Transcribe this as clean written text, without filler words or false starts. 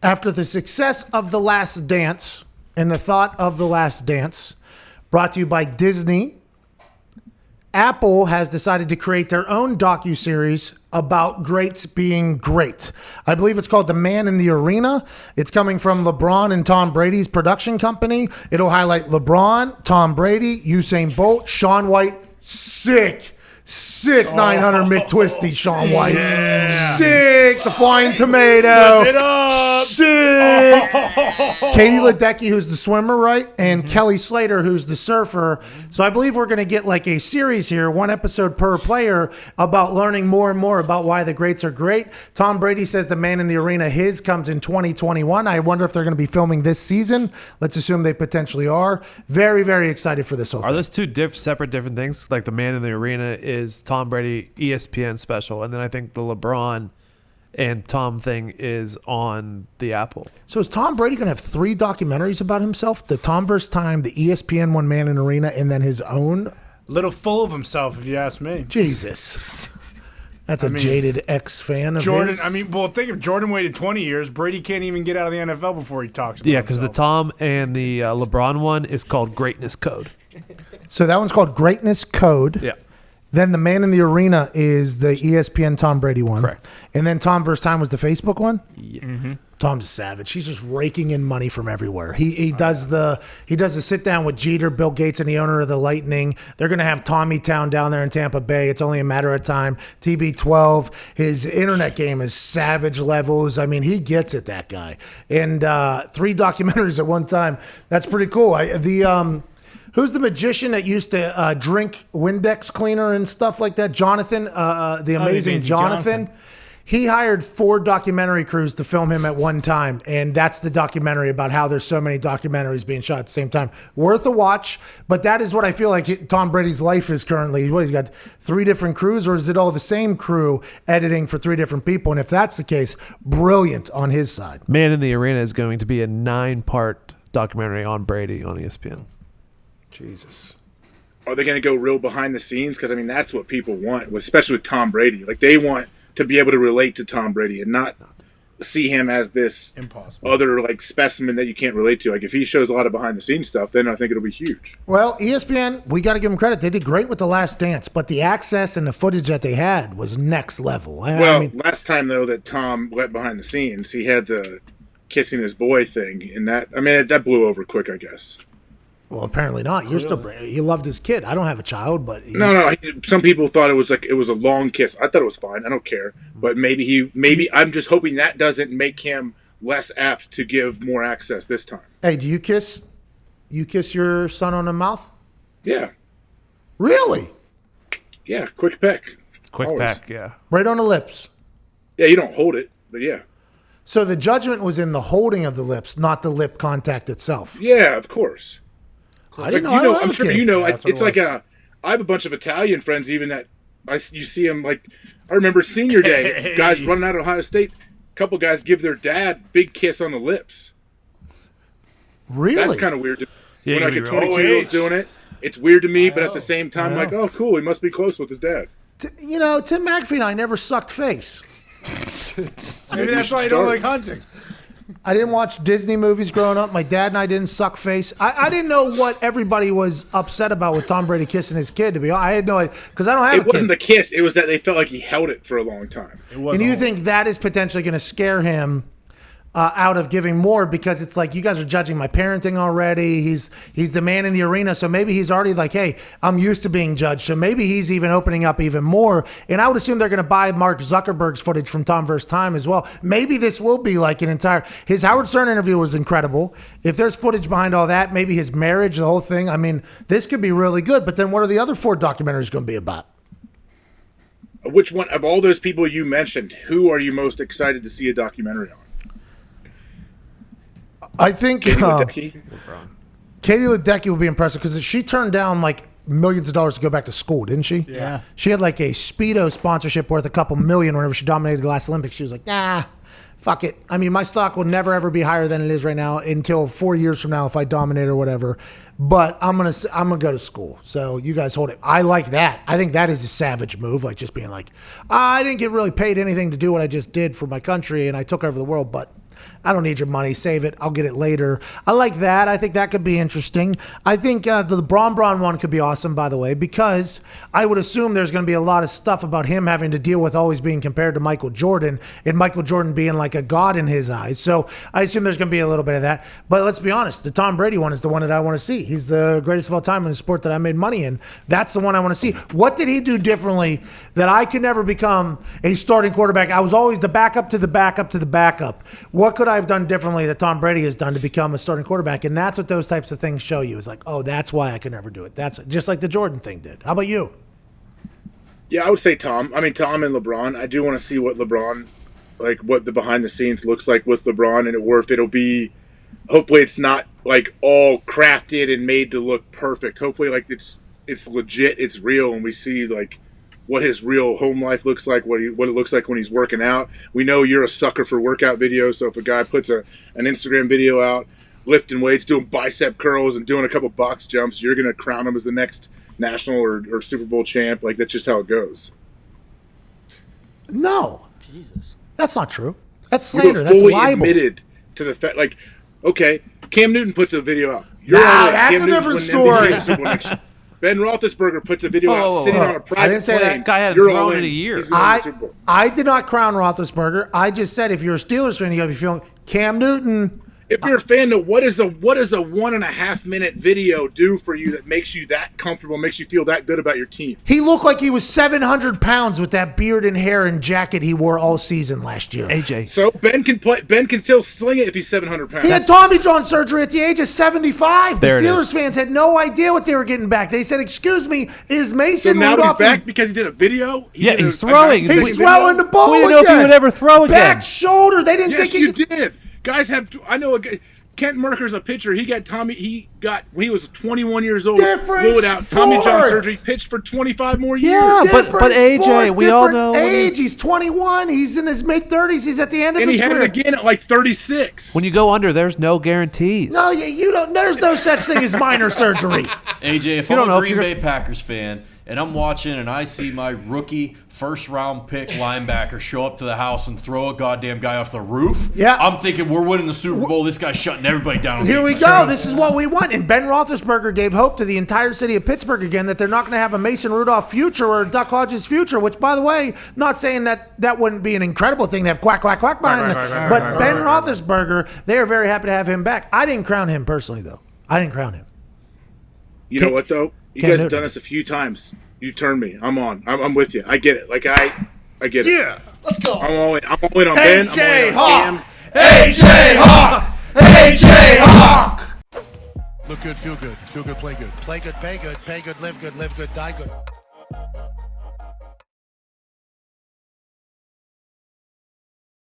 After the success of The Last Dance and the thought of The Last Dance, brought to you by Disney, Apple has decided to create their own docuseries about greats being great. I believe it's called The Man in the Arena. It's coming from LeBron and Tom Brady's production company. It'll highlight LeBron, Tom Brady, Usain Bolt, Shaun White. Sick 900 McTwisty Shaun White. Yeah. Sick the Flying Tomato. Sick. Katie Ledecky, who's the swimmer, right? And Kelly Slater, who's the surfer. So I believe we're going to get like a series here, one episode per player, about learning more and more about why the greats are great. Tom Brady says The Man in the Arena, his comes in 2021. I wonder if they're going to be filming this season. Let's assume they potentially are. Very, very excited for this whole thing. Are those two separate different things? Like The Man in the Arena is Tom Brady ESPN special, and then I think the LeBron and Tom thing is on the Apple. So is Tom Brady going to have 3 documentaries about himself? The Tom vs. Time, the ESPN One Man in Arena, and then his own? Little full of himself, if you ask me. Jesus. That's a jaded ex-fan of Jordan. his. Think of Jordan waited 20 years. Brady can't even get out of the NFL before he talks about Yeah, because the himself. Tom and the LeBron one is called Greatness Code. So that one's called Greatness Code. Yeah. Then The Man in the Arena is the ESPN Tom Brady one. Correct. And then Tom vs. Time was the Facebook one? Yeah. Mm-hmm. Tom's a savage. He's just raking in money from everywhere. He does the sit down with Jeter, Bill Gates, and the owner of the Lightning. They're going to have Tommy Town down there in Tampa Bay. It's only a matter of time. TB12. His internet game is savage levels. I mean, he gets it, that guy. And 3 documentaries at one time. That's pretty cool. Who's the magician that used to drink Windex cleaner and stuff like that? Jonathan, the amazing Jonathan. He hired 4 documentary crews to film him at one time, and that's the documentary about how there's so many documentaries being shot at the same time. Worth a watch, but that is what I feel like Tom Brady's life is currently. What, he's got 3 different crews, or is it all the same crew editing for 3 different people? And if that's the case, brilliant on his side. Man in the Arena is going to be a 9-part documentary on Brady on ESPN. Jesus. Are they going to go real behind the scenes? Because, that's what people want, especially with Tom Brady. Like, they want to be able to relate to Tom Brady and not see him as this other, specimen that you can't relate to. Like, if he shows a lot of behind-the-scenes stuff, then I think it'll be huge. Well, ESPN, we got to give them credit. They did great with The Last Dance, but the access and the footage that they had was next level. Last time, though, that Tom went behind the scenes, he had the kissing his boy thing, and that blew over quick, I guess. Well, apparently not. You're still. He loved his kid. I don't have a child, but no. Some people thought it was a long kiss. I thought it was fine. I don't care. But maybe I'm just hoping that doesn't make him less apt to give more access this time. Hey, do you kiss your son on the mouth? Yeah. Really? Yeah. Quick peck. Quick peck. Yeah. Right on the lips. Yeah, you don't hold it, but yeah. So the judgment was in the holding of the lips, not the lip contact itself. Yeah, of course. I didn't know. I'm sure it's like I have a bunch of Italian friends even that you see them I remember senior day guys running out of Ohio State. A couple guys give their dad big kiss on the lips. Really? That's kind of weird. When a 22-year-old's doing it, it's weird to me. But at the same time, oh, cool, he must be close with his dad. Tim McAfee and I never sucked face. Maybe that's why you don't like hunting. I didn't watch Disney movies growing up. My dad and I didn't suck face. I didn't know what everybody was upset about with Tom Brady kissing his kid, to be honest. I had no idea, because I don't have a kid. It wasn't the kiss. It was that they felt like he held it for a long time. And you think that is potentially going to scare him out of giving more, because it's like, you guys are judging my parenting already. He's the man in the arena, so maybe he's already like, hey, I'm used to being judged, so maybe he's even opening up even more. And I would assume they're going to buy Mark Zuckerberg's footage from Tom vs. Time as well. Maybe this will be like his Howard Stern interview was incredible. If there's footage behind all that, maybe his marriage, the whole thing, this could be really good. But then what are the other 4 documentaries going to be about? Which one of all those people you mentioned, who are you most excited to see a documentary on? I think Katie Ledecky will be impressive, because she turned down millions of dollars to go back to school, didn't she? Yeah. She had a Speedo sponsorship worth a couple million whenever she dominated the last Olympics. She was like, nah, fuck it. My stock will never ever be higher than it is right now until 4 years from now if I dominate or whatever. But I'm gonna go to school. So you guys hold it. I like that. I think that is a savage move. Just being I didn't get really paid anything to do what I just did for my country, and I took over the world, but I don't need your money. Save it. I'll get it later. I like that. I think that could be interesting. I think the LeBron one could be awesome, by the way, because I would assume there's going to be a lot of stuff about him having to deal with always being compared to Michael Jordan and Michael Jordan being like a god in his eyes. So I assume there's going to be a little bit of that. But let's be honest, the Tom Brady one is the one that I want to see. He's the greatest of all time in the sport that I made money in. That's the one I want to see. What did he do differently that I could never become a starting quarterback? I was always the backup to the backup to the backup. What could I have done differently that Tom Brady has done to become a starting quarterback? And that's what those types of things show you. It's like, oh, that's why I could never do it. That's just like the Jordan thing did. How about you? Yeah, I would say Tom. I mean, Tom and LeBron. I do want to see what LeBron, like what the behind the scenes looks like with LeBron, and or if it'll be. Hopefully, it's not like all crafted and made to look perfect. Hopefully, like it's legit, it's real, and we see like what his real home life looks like, what it looks like when he's working out. We know you're a sucker for workout videos, so if a guy puts an Instagram video out, lifting weights, doing bicep curls, and doing a couple box jumps, you're gonna crown him as the next national or Super Bowl champ. Like that's just how it goes. No, Jesus, that's not true. That's You slander. were That's fully libel. admitted to the fact, like, okay, Cam Newton puts a video out. Nah, all in. that's Cam a Newton's different winning story. the NBA Super Bowl next year. Ben Roethlisberger puts a video out sitting on a private I didn't say plane. that. Guy hadn't You're thrown all in a year. He's winning the Super Bowl. I did not crown Roethlisberger. I just said if you're a Steelers fan, you got to be feeling Cam Newton. If you're a fan, though, what does a 1.5 minute video do for you that makes you that comfortable, makes you feel that good about your team? He looked like he was 700 pounds with that beard and hair and jacket he wore all season last year. AJ. So Ben can play. Ben can still sling it if he's 700 pounds. He had Tommy John surgery at the age of 75. The There it Steelers is. fans had no idea what they were getting back. They said, "Excuse me, is So Mason now he's Rudolph?" back because he did a video. Yeah, did a- he's throwing. a He's video? throwing the ball. We didn't know if he again. would ever throw again. Back shoulder. They didn't Yes, think he you could. did. Guys have. I know. Kent Merker's a pitcher. He got when he was 21 years old. Different blew it out. Tommy John sports. surgery. Pitched for 25 more years. Yeah, but Different AJ, sport, we all different know when age. He's 21. He's in his mid 30s. He's at the end of And he his had career. it again at like 36. when you go under, there's no guarantees. No, you don't. There's no such thing as minor surgery. AJ, if You I'm don't know a if Green you're- Bay Packers fan and I'm watching and I see my rookie first-round pick linebacker show up to the house and throw a goddamn guy off the roof, Yeah. I'm thinking we're winning the Super Bowl. This guy's shutting everybody down. on Here we defense. go. This is what we want. And Ben Roethlisberger gave hope to the entire city of Pittsburgh again that they're not going to have a Mason Rudolph future or a Duck Hodges future, which, by the way, not saying that that wouldn't be an incredible thing to have quack, quack, quack behind them. But Ben Roethlisberger, they are very happy to have him back. I didn't crown him personally, though. I didn't crown him. You know what though? You Cam guys have Newton. done this a few times. You turn me. I'm on. I'm with you. I get it. Like I get it. Yeah. Let's go. I'm all in. I'm all in on Ben. I'm all in on Cam. AJ Hawk! AJ Hawk! Look good, feel good, play good. Play good, pay good, live good, die good.